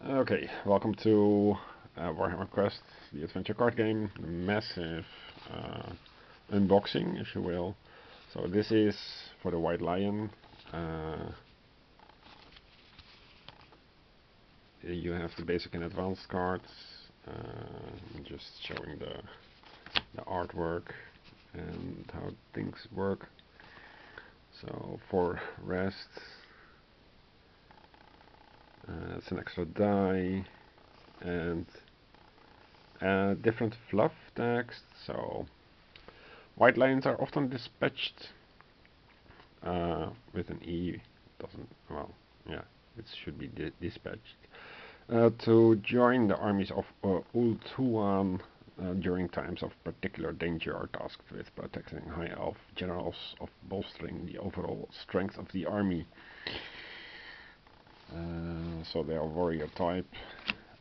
Okay, welcome to Warhammer Quest, the adventure card game, the massive unboxing, if you will. So this is for the White Lion. You have the basic and advanced cards. Just showing the artwork and how things work. So for rest, it's an extra die and different fluff text. So white lions are often dispatched with an E. Doesn't, well, yeah, it should be dispatched to join the armies of Ultuan during times of particular danger, are tasked with protecting high elf generals, of bolstering the overall strength of the army. So they are warrior type.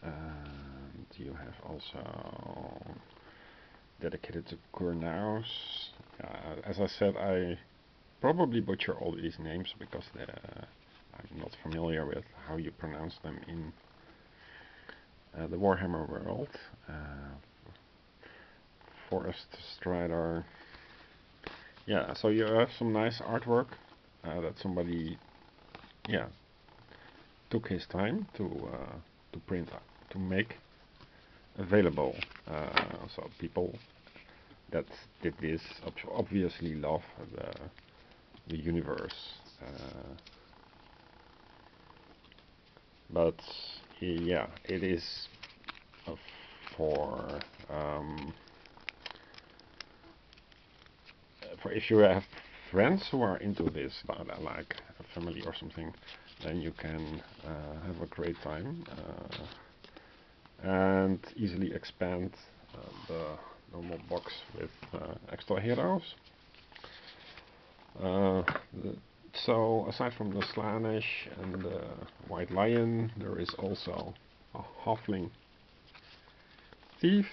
And you have also dedicated to Kurnaus. As I said, I probably butcher all these names because I'm not familiar with how you pronounce them in the Warhammer world. Forest Strider. Yeah, so you have some nice artwork that somebody, yeah, took his time to print out, to make available. So people that did this obviously love the universe. But yeah, it is for if you have friends who are into this, like a family or something, then you can have a great time and easily expand the normal box with extra heroes. So aside from the Slaanesh and the White Lion, there is also a halfling thief.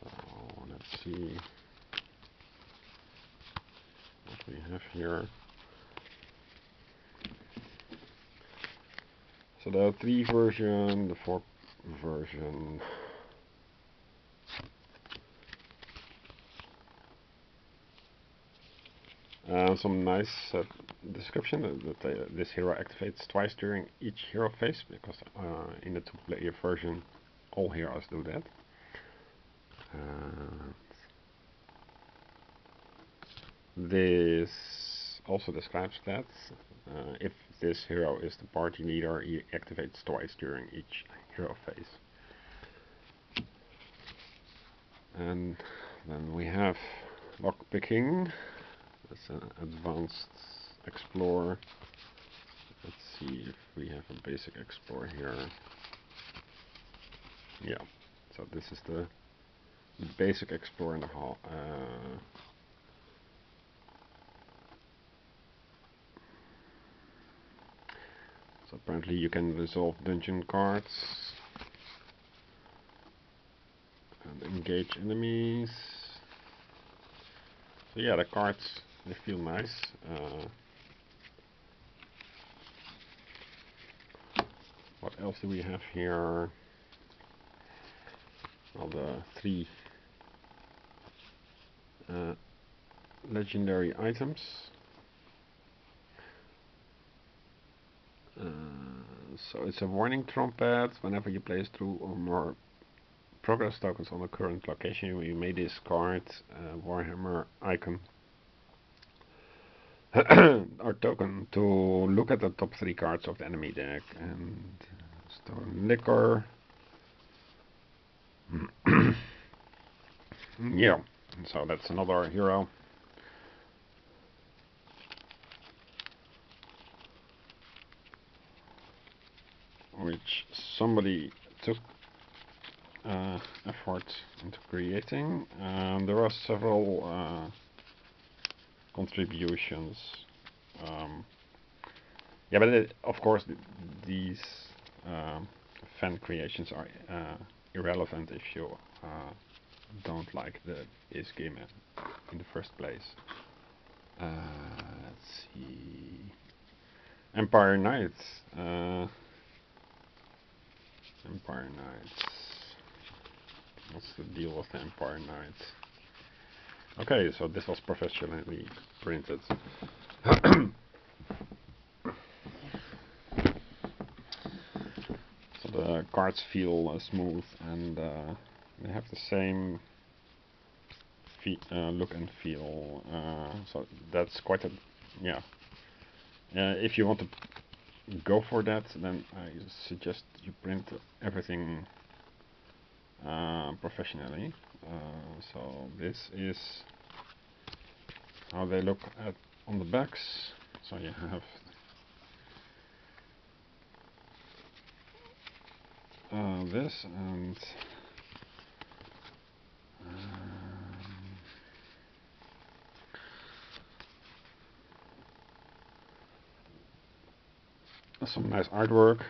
So let's see what we have here. So the 3 version, the 4 version. Some nice description that this hero activates twice during each hero phase, because in the 2-player version all heroes do that. This also describes that if this hero is the party leader, he activates twice during each hero phase. And then we have lockpicking. That's an advanced explorer. Let's see if we have a basic explorer here. Yeah, so this is the basic explorer in the hall. So apparently you can resolve dungeon cards and engage enemies. So yeah, the cards, they feel nice. What else do we have here? Well, the 3 legendary items. So it's a warning trumpet. Whenever you place 2 or more progress tokens on a current location, you may discard Warhammer icon or token to look at the top 3 cards of the enemy deck. And Stone Liquor. Yeah, so that's another hero. Which somebody took effort into creating. There are several contributions. Yeah, but of course these fan creations are irrelevant if you don't like this game in the first place. Empire Knights. Empire Knights. What's the deal with the Empire Knights? Okay, so this was professionally printed. So the cards feel smooth, and they have the same look and feel. So that's quite a, yeah. If you want to go for that, then I suggest you print everything professionally. So this is how they look on the backs. So you have this, and some nice artwork.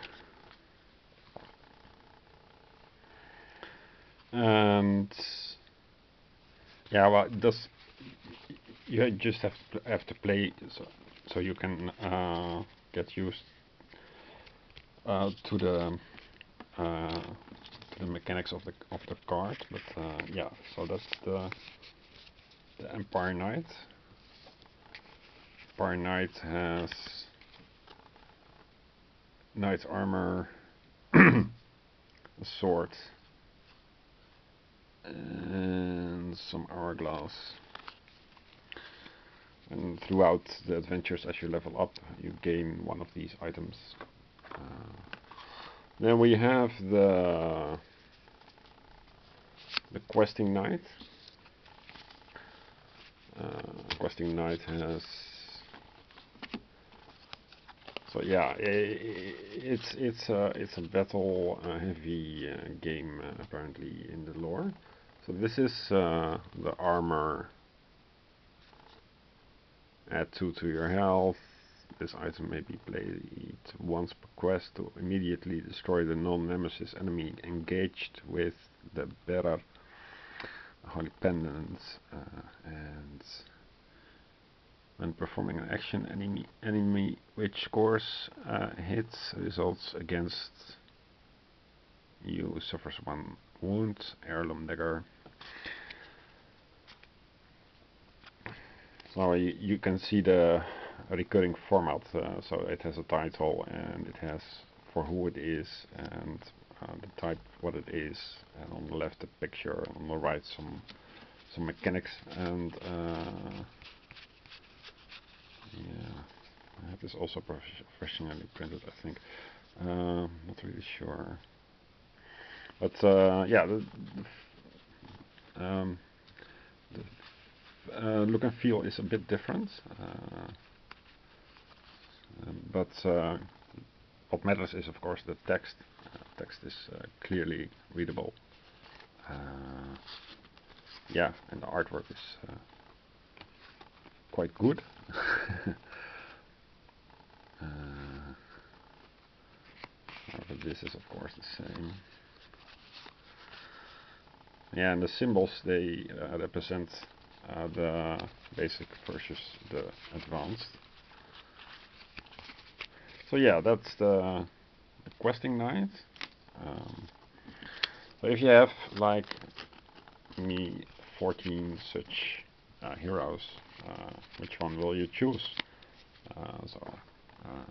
And yeah, well, you just have to play, so you can get used to the mechanics of the card. But yeah, so that's the Empire Knight. Empire Knight has knight's armor, a sword, and some hourglass. And throughout the adventures, as you level up, you gain one of these items. Then we have the questing knight. Questing knight has, so yeah, it's a battle heavy game apparently in the lore. So this is the armor. Add 2 to your health. This item may be played once per quest to immediately destroy the non-nemesis enemy engaged with the bearer holy pendant, and when performing an action, enemy which scores hits results against you suffers 1 wound. Heirloom dagger. So you can see the recurring format. So it has a title, and it has for who it is, and the type what it is, and on the left a picture, and on the right some mechanics. And yeah, I have this also professionally printed, I think. Not really sure, but yeah, the look and feel is a bit different, but what matters is, of course, the text. Text is clearly readable. Yeah, and the artwork is quite good. But this is, of course, the same. Yeah, and the symbols, they represent the basic versus the advanced. So yeah, that's the questing knight. So if you have, like me, 14 such heroes, which one will you choose? So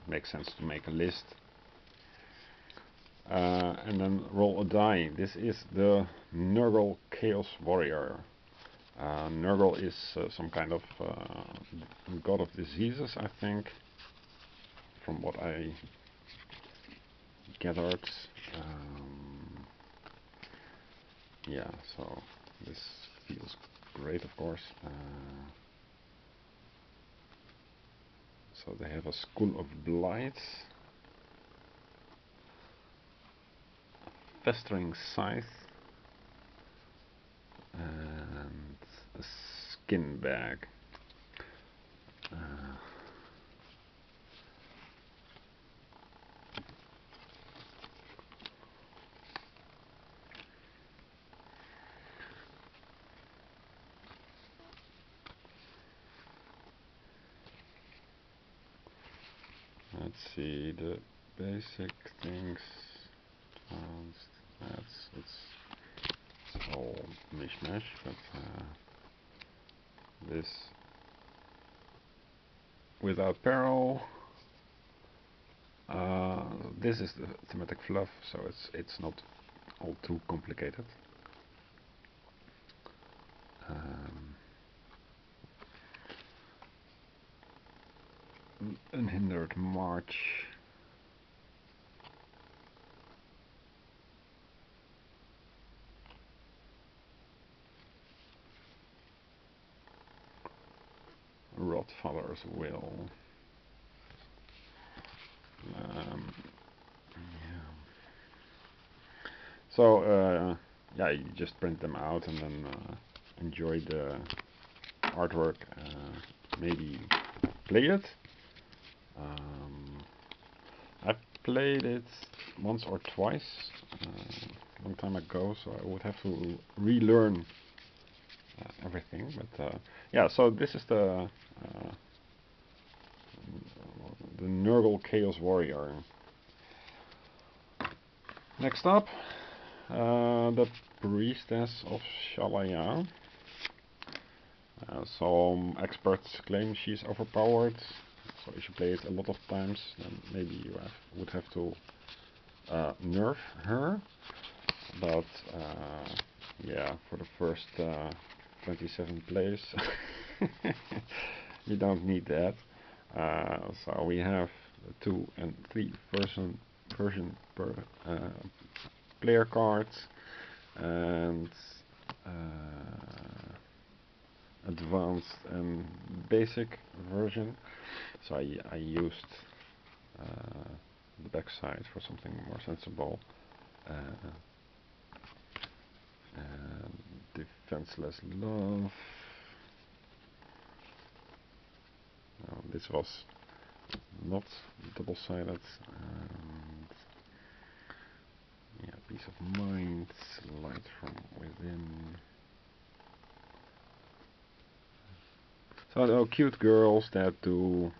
makes sense to make a list. And then roll a die. This is the Nurgle Chaos Warrior. Nurgle is some kind of god of diseases, I think, from what I gathered. Yeah, so this feels great, of course. So they have a School of Blight, Festering Scythe, and a Skin Bag. let's see the basic things. It's all mishmash, but this without peril. This is the thematic fluff, so it's not all too complicated. Unhindered march. Rodfather's will. Yeah. So yeah, you just print them out and then enjoy the artwork. Maybe play it. I played it once or twice a long time ago, so I would have to relearn everything. But yeah, so this is the Nurgle Chaos Warrior. Next up, the Priestess of Shallya. Some experts claim she's overpowered, so if you play it a lot of times, then maybe you would have to nerf her. But yeah, for the first 27 plays, you don't need that. So we have 2 and 3 version per player cards, and advanced and basic version. So I used the backside for something more sensible. Defenseless love. This was not double-sided. And yeah, peace of mind, light from within. So there are cute girls that do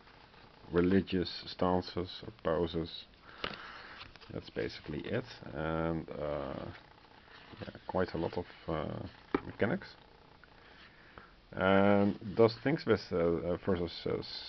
religious stances or poses. That's basically it, and yeah, quite a lot of mechanics. And does things with versus